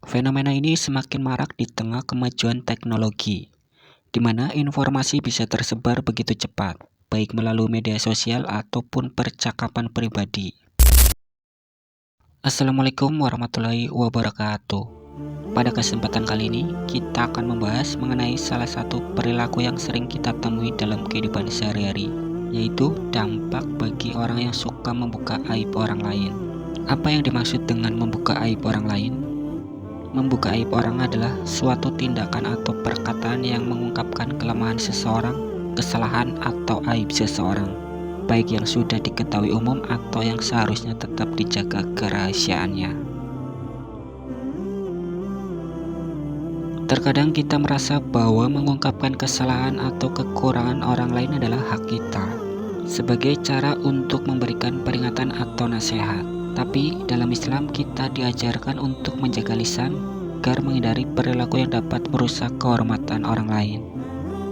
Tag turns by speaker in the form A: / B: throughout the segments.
A: Fenomena ini semakin marak di tengah kemajuan teknologi, di mana informasi bisa tersebar begitu cepat, baik melalui media sosial ataupun percakapan pribadi. Assalamualaikum warahmatullahi wabarakatuh. Pada kesempatan kali ini, kita akan membahas mengenai salah satu perilaku yang sering kita temui dalam kehidupan sehari-hari, yaitu dampak bagi orang yang suka membuka aib orang lain. Apa yang dimaksud dengan membuka aib orang lain? Membuka aib orang adalah suatu tindakan atau perkataan yang mengungkapkan kelemahan seseorang, kesalahan atau aib seseorang, baik yang sudah diketahui umum atau yang seharusnya tetap dijaga kerahasiaannya. Terkadang kita merasa bahwa mengungkapkan kesalahan atau kekurangan orang lain adalah hak kita, sebagai cara untuk memberikan peringatan atau nasihat. Tapi dalam Islam kita diajarkan untuk menjaga lisan agar menghindari perilaku yang dapat merusak kehormatan orang lain.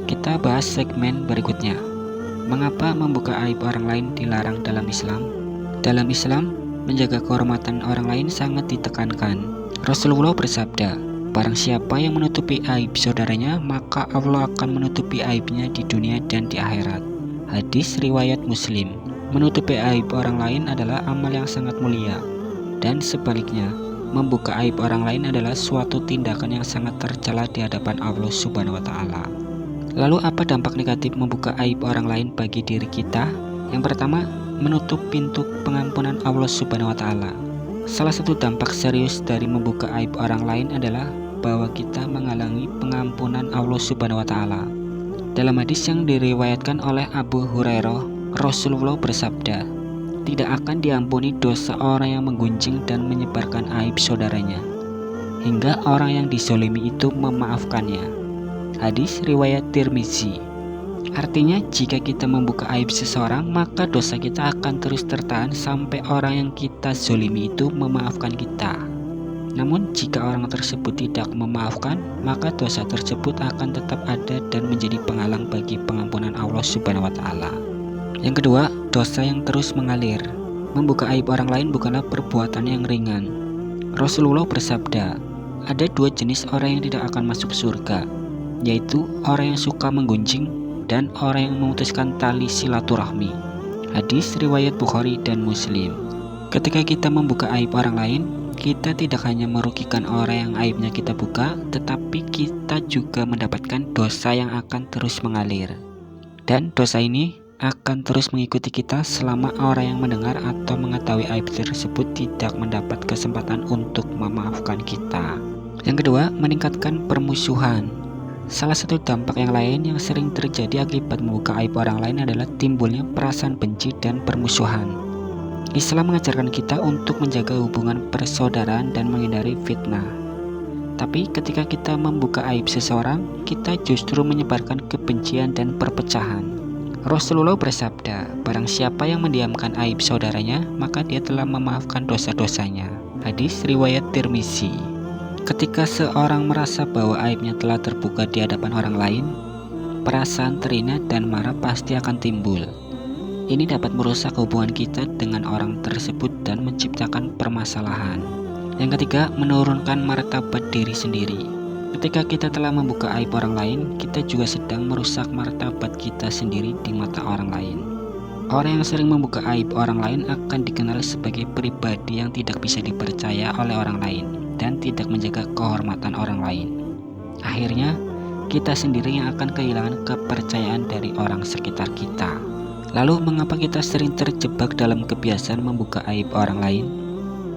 A: Kita bahas segmen berikutnya. Mengapa membuka aib orang lain dilarang dalam Islam? Dalam Islam, menjaga kehormatan orang lain sangat ditekankan. Rasulullah bersabda, "Barang siapa yang menutupi aib saudaranya, maka Allah akan menutupi aibnya di dunia dan di akhirat." Hadis riwayat Muslim. Menutupi aib orang lain adalah amal yang sangat mulia, dan sebaliknya, membuka aib orang lain adalah suatu tindakan yang sangat tercela di hadapan Allah Subhanahu wa Ta'ala. Lalu, apa dampak negatif membuka aib orang lain bagi diri kita? Yang pertama, menutup pintu pengampunan Allah Subhanahu wa Ta'ala. Salah satu dampak serius dari membuka aib orang lain adalah bahwa kita menghalangi pengampunan Allah Subhanahu wa Ta'ala. Dalam hadis yang diriwayatkan oleh Abu Hurairah, Rasulullah bersabda, "Tidak akan diampuni dosa orang yang menggunjing dan menyebarkan aib saudaranya, hingga orang yang dizolimi itu memaafkannya." Hadis riwayat Tirmizi. Artinya, jika kita membuka aib seseorang, maka dosa kita akan terus tertahan sampai orang yang kita zolimi itu memaafkan kita. Namun, jika orang tersebut tidak memaafkan, maka dosa tersebut akan tetap ada dan menjadi penghalang bagi pengampunan Allah Subhanahu wa Ta'ala. Yang kedua, dosa yang terus mengalir. Membuka aib orang lain bukanlah perbuatan yang ringan. Rasulullah bersabda, ada dua jenis orang yang tidak akan masuk surga, yaitu orang yang suka menggunjing dan orang yang memutuskan tali silaturahmi. Hadis riwayat Bukhari dan Muslim. Ketika kita membuka aib orang lain, kita tidak hanya merugikan orang yang aibnya kita buka, tetapi kita juga mendapatkan dosa yang akan terus mengalir. Dan dosa ini akan terus mengikuti kita selama orang yang mendengar atau mengetahui aib tersebut tidak mendapat kesempatan untuk memaafkan kita. Yang kedua, meningkatkan permusuhan. Salah satu dampak yang lain yang sering terjadi akibat membuka aib orang lain adalah timbulnya perasaan benci dan permusuhan. Islam mengajarkan kita untuk menjaga hubungan persaudaraan dan menghindari fitnah. Tapi ketika kita membuka aib seseorang, kita justru menyebarkan kebencian dan perpecahan. Rasulullah bersabda, barang siapa yang mendiamkan aib saudaranya, maka dia telah memaafkan dosa-dosanya. Hadis riwayat Tirmizi. Ketika seorang merasa bahwa aibnya telah terbuka di hadapan orang lain, perasaan terhina dan marah pasti akan timbul. Ini dapat merusak hubungan kita dengan orang tersebut dan menciptakan permasalahan. Yang ketiga, menurunkan martabat diri sendiri. Ketika kita telah membuka aib orang lain, kita juga sedang merusak martabat kita sendiri di mata orang lain. Orang yang sering membuka aib orang lain akan dikenal sebagai pribadi yang tidak bisa dipercaya oleh orang lain dan tidak menjaga kehormatan orang lain. Akhirnya, kita sendiri yang akan kehilangan kepercayaan dari orang sekitar kita. Lalu, mengapa kita sering terjebak dalam kebiasaan membuka aib orang lain?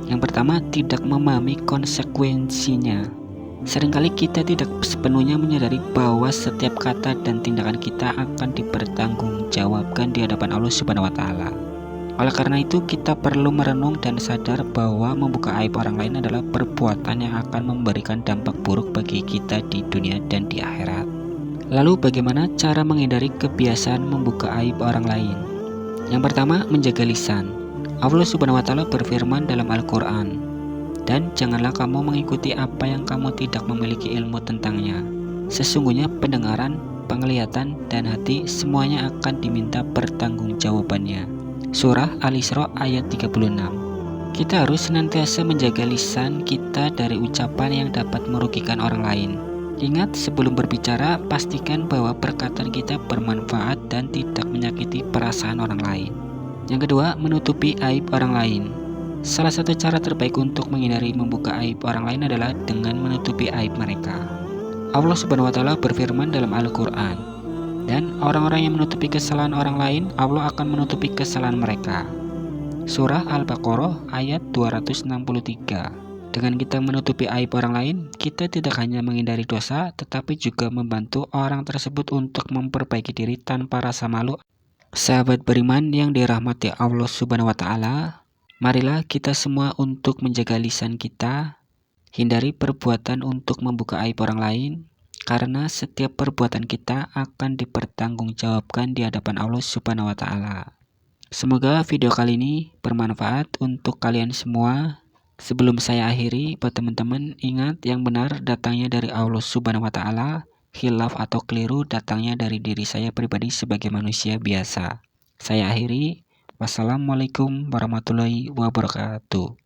A: Yang pertama, tidak memahami konsekuensinya. Seringkali kita tidak sepenuhnya menyadari bahwa setiap kata dan tindakan kita akan dipertanggungjawabkan di hadapan Allah Subhanahu wa Ta'ala. Oleh karena itu, kita perlu merenung dan sadar bahwa membuka aib orang lain adalah perbuatan yang akan memberikan dampak buruk bagi kita di dunia dan di akhirat. Lalu, bagaimana cara menghindari kebiasaan membuka aib orang lain? Yang pertama, menjaga lisan. Allah Subhanahu wa Ta'ala berfirman dalam Al-Quran, "Dan janganlah kamu mengikuti apa yang kamu tidak memiliki ilmu tentangnya. Sesungguhnya pendengaran, penglihatan, dan hati semuanya akan diminta pertanggungjawabannya." Surah Al-Isra ayat 36. Kita harus senantiasa menjaga lisan kita dari ucapan yang dapat merugikan orang lain. Ingat, sebelum berbicara, pastikan bahwa perkataan kita bermanfaat dan tidak menyakiti perasaan orang lain. Yang kedua, menutupi aib orang lain. Salah satu cara terbaik untuk menghindari membuka aib orang lain adalah dengan menutupi aib mereka. Allah Subhanahu wa Ta'ala berfirman dalam Al-Quran, dan orang-orang yang menutupi kesalahan orang lain, Allah akan menutupi kesalahan mereka. Surah Al-Baqarah ayat 263. Dengan kita menutupi aib orang lain, kita tidak hanya menghindari dosa, tetapi juga membantu orang tersebut untuk memperbaiki diri tanpa rasa malu. Sahabat beriman yang dirahmati Allah Subhanahu wa Ta'ala, marilah kita semua untuk menjaga lisan kita, hindari perbuatan untuk membuka aib orang lain, karena setiap perbuatan kita akan dipertanggungjawabkan di hadapan Allah Subhanahu wa Ta'ala. Semoga video kali ini bermanfaat untuk kalian semua. Sebelum saya akhiri, buat teman-teman ingat yang benar datangnya dari Allah Subhanahu wa Ta'ala, khilaf atau keliru datangnya dari diri saya pribadi sebagai manusia biasa. Saya akhiri. Wassalamualaikum warahmatullahi wabarakatuh.